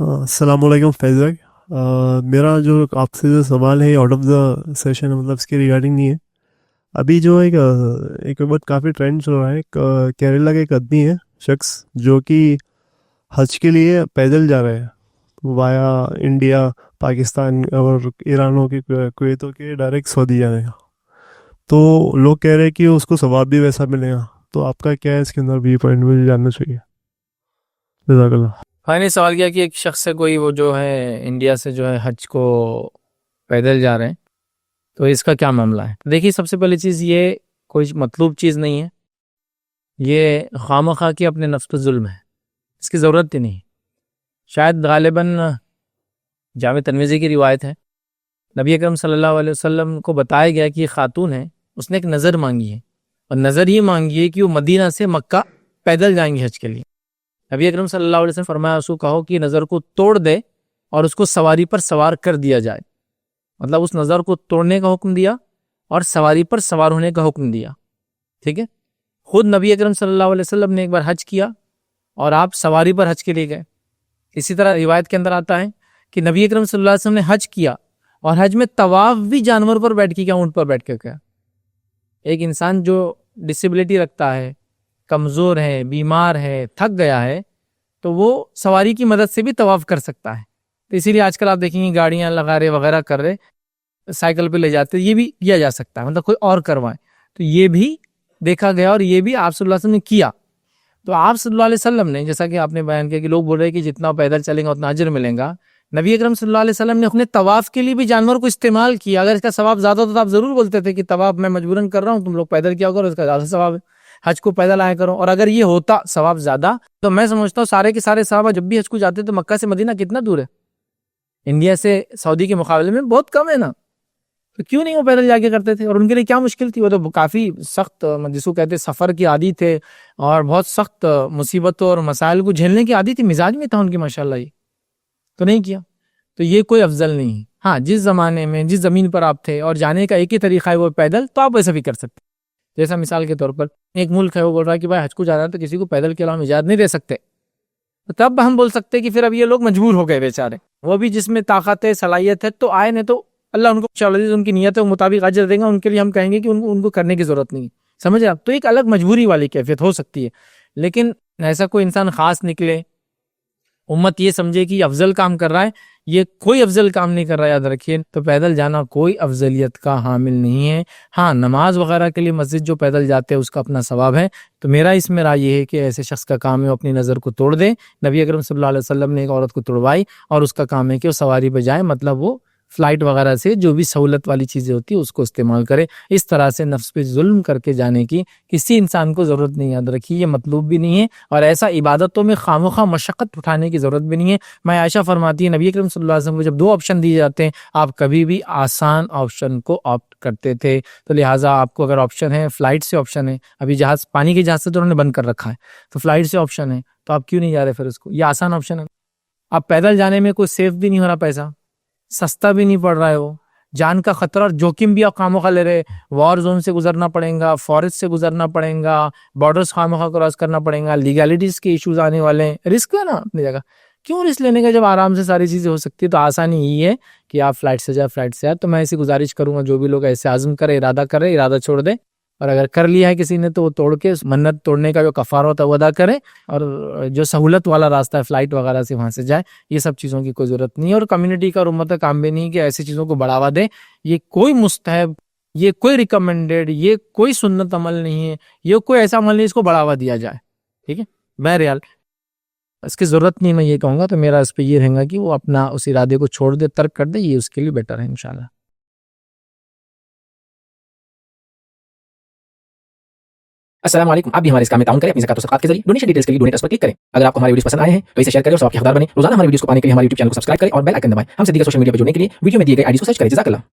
السلام علیکم فیض بھائی. میرا جو آپ سے جو سوال ہے آؤٹ آف دا سیشن مطلب اس کے ریگارڈنگ نہیں ہے. ابھی جو ایک بہت کافی ٹرینڈ چل رہا ہے. کیرلا کا ایک آدمی ہے شخص جو کہ حج کے لیے پیدل جا رہے ہیں وایا انڈیا پاکستان اور ایران ہو کے کویت ہو کے ڈائریکٹ سعودی جانے کا. تو لوگ کہہ رہے ہیں کہ اس کو ثواب بھی ویسا ملے گا. تو آپ کا کیا ہے اس کے اندر ویو پوائنٹ مجھے جاننا چاہیے. جزاک اللہ. میں نے سوال کیا کہ ایک شخص سے کوئی وہ جو ہے انڈیا سے جو ہے حج کو پیدل جا رہے ہیں تو اس کا کیا معاملہ ہے. دیکھیے سب سے پہلی چیز یہ کوئی مطلوب چیز نہیں ہے, یہ خواہ کی اپنے نفس پر ظلم ہے, اس کی ضرورت ہی نہیں. شاید غالباً جامع ترمذی کی روایت ہے, نبی اکرم صلی اللہ علیہ وسلم کو بتایا گیا کہ یہ خاتون ہے, اس نے ایک نظر مانگی ہے اور نظر یہ مانگی ہے کہ وہ مدینہ سے مکہ پیدل جائیں گے حج کے لیے. نبی اکرم صلی اللہ علیہ وسلم فرمایا اس کو کہو کہ نظر کو توڑ دے اور اس کو سواری پر سوار کر دیا جائے. مطلب اس نظر کو توڑنے کا حکم دیا اور سواری پر سوار ہونے کا حکم دیا. ٹھیک ہے, خود نبی اکرم صلی اللہ علیہ وسلم نے ایک بار حج کیا اور آپ سواری پر حج کے لیے گئے. اسی طرح روایت کے اندر آتا ہے کہ نبی اکرم صلی اللہ علیہ وسلم نے حج کیا اور حج میں طواف بھی جانور پر بیٹھ کے کیا, اونٹ پر بیٹھ کے کیا. ایک انسان جو ڈسیبلٹی رکھتا ہے, کمزور ہے, بیمار ہے, تھک گیا ہے, تو وہ سواری کی مدد سے بھی طواف کر سکتا ہے. تو اسی لیے آج کل آپ دیکھیں گے گاڑیاں لگا رہے وغیرہ کر رہے, سائیکل پہ لے جاتے, یہ بھی کیا جا سکتا ہے, مطلب کوئی اور کروائے. تو یہ بھی دیکھا گیا اور یہ بھی آپ صلی اللہ علیہ وسلم نے کیا. تو آپ صلی اللہ علیہ وسلم نے, جیسا کہ آپ نے بیان کیا کہ لوگ بول رہے ہیں کہ جتنا پیدل چلیں گا اتنا اجر ملے گا, نبی اکرم صلی اللہ علیہ وسلم نے اپنے طواف کے لیے بھی جانور کو استعمال کیا. اگر اس کا ثواب زیادہ ہوتا تو آپ ضرور بولتے تھے کہ طواف میں مجبوراً کر رہا ہوں, تم لوگ پیدل کیا کرو, اس کا زیادہ ثواب ہے, حج کو پیدل آیا کرو. اور اگر یہ ہوتا ثواب زیادہ تو میں سمجھتا ہوں سارے کے سارے صحابہ جب بھی حج کو جاتے تو مکہ سے مدینہ کتنا دور ہے, انڈیا سے سعودی کے مقابلے میں بہت کم ہے نا, تو کیوں نہیں وہ پیدل جا کے کرتے تھے. اور ان کے لیے کیا مشکل تھی, وہ تو کافی سخت جس کو کہتے سفر کی عادی تھے اور بہت سخت مصیبتوں اور مسائل کو جھیلنے کی عادی تھی, مزاج میں تھا ان کی ماشاءاللہ, یہ تو نہیں کیا. تو یہ کوئی افضل نہیں ہے. ہاں جس زمانے میں جس زمین پر آپ تھے اور جانے کا ایک ہی طریقہ ہے وہ پیدل, تو آپ ویسا بھی کر سکتے. جیسا مثال کے طور پر ایک ملک ہے وہ بول رہا ہے کہ بھائی حج کو جانا ہے تو کسی کو پیدل کے علاوہ ہم اجازت نہیں دے سکتے, تو تب ہم بول سکتے کہ پھر اب یہ لوگ مجبور ہو گئے بیچارے, وہ بھی جس میں طاقت ہے صلاحیت ہے تو آئے, نہیں تو اللہ ان کو انشاءاللہ ان کی نیت ہے مطابق اجر دے گا. ان کے لیے ہم کہیں گے کہ ان کو کرنے کی ضرورت نہیں, سمجھے آپ. تو ایک الگ مجبوری والی کیفیت ہو سکتی ہے, لیکن ایسا کوئی انسان خاص نکلے, امت یہ سمجھے کہ یہ افضل کام کر رہا ہے, یہ کوئی افضل کام نہیں کر رہا, یاد رکھیے. تو پیدل جانا کوئی افضلیت کا حامل نہیں ہے. ہاں نماز وغیرہ کے لیے مسجد جو پیدل جاتے ہیں اس کا اپنا ثواب ہے. تو میرا اس میں رائے یہ ہے کہ ایسے شخص کا کام ہے وہ اپنی نظر کو توڑ دے. نبی اکرم صلی اللہ علیہ وسلم نے ایک عورت کو توڑوائی اور اس کا کام ہے کہ وہ سواری پہ جائے, مطلب وہ فلائٹ وغیرہ سے جو بھی سہولت والی چیزیں ہوتی ہیں اس کو استعمال کرے. اس طرح سے نفس پہ ظلم کر کے جانے کی کسی انسان کو ضرورت نہیں. یاد رکھیے یہ مطلوب بھی نہیں ہے اور ایسا عبادتوں میں خامخواہ مشقت اٹھانے کی ضرورت بھی نہیں ہے. میں عائشہ فرماتی ہے نبی اکرم صلی اللہ علیہ وسلم کو جب دو آپشن دیے جاتے ہیں آپ کبھی بھی آسان آپشن کو آپٹ کرتے تھے. تو لہٰذا آپ کو اگر آپشن ہے فلائٹ سے آپشن ہے, ابھی جہاز پانی کے جہاز سے تو انہوں نے بند کر رکھا ہے, تو فلائٹ سے آپشن ہے, تو آپ کیوں نہیں جا رہے پھر اس کو, یہ آسان آپشن ہے. آپ پیدل جانے میں کوئی سیف بھی نہیں ہو رہا, پیسہ سستا بھی نہیں پڑ رہا ہے, وہ جان کا خطرہ اور جوخم بھی آپ خواہ لے رہے. وار زون سے گزرنا پڑے گا, فارسٹ سے گزرنا پڑے گا, بارڈرز خواہ کراس کرنا پڑے گا, لیگیلٹیز کے ایشوز آنے والے ہیں. رسک ہے نا اپنی جگہ, کیوں رسک لینے کا جب آرام سے ساری چیزیں ہو سکتی ہے. تو آسانی یہی ہے کہ آپ فلائٹ سے جائیں, فلائٹ سے آئے. تو میں ایسی گزارش کروں گا جو بھی لوگ ایسے عزم کرے, ارادہ کرے, ارادہ چھوڑ دے, اور اگر کر لیا ہے کسی نے تو وہ توڑ کے منت توڑنے کا جو کفارہ ہوتا ہے وہ ادا کرے, اور جو سہولت والا راستہ ہے فلائٹ وغیرہ سے وہاں سے جائے. یہ سب چیزوں کی کوئی ضرورت نہیں ہے, اور کمیونٹی کا اور امت کا کام بھی نہیں کہ ایسی چیزوں کو بڑھاوا دے. یہ کوئی مستحب, یہ کوئی ریکمنڈیڈ, یہ کوئی سنت عمل نہیں ہے, یہ کوئی ایسا عمل نہیں اس کو بڑھاوا دیا جائے. ٹھیک ہے, بہرحال اس کی ضرورت نہیں, میں یہ کہوں گا. تو میرا اس پہ یہ رہے گا کہ وہ اپنا اس ارادے کو چھوڑ دے, ترک کر دے, یہ اس کے لیے بیٹر ہے انشاءاللہ. السلام علیکم. آپ بھی ہمارے اس کام میں تعاون کریں اپنی زکات و صدقات کے ذریعے. ڈونیشن ڈیٹیلز کے لیے ڈونیٹ اس پر کلک کریں. اگر آپ کو ہمارے ویڈیوز پسند آئے ہیں تو اسے شیئر کریں اور ثواب کے حقدار بنیں. روزانہ ہمارے ویڈیوز کو پانے کے لیے ہمارے یوٹیوب چینل کو سبسکرائب کریں اور بیل آئکن دبائیں. ہم سے دیگر سوشل میڈیا پر جڑنے کے لیے ویڈیو میں دیے گئے آئی ڈی کو سرچ کریں. جزاک اللہ.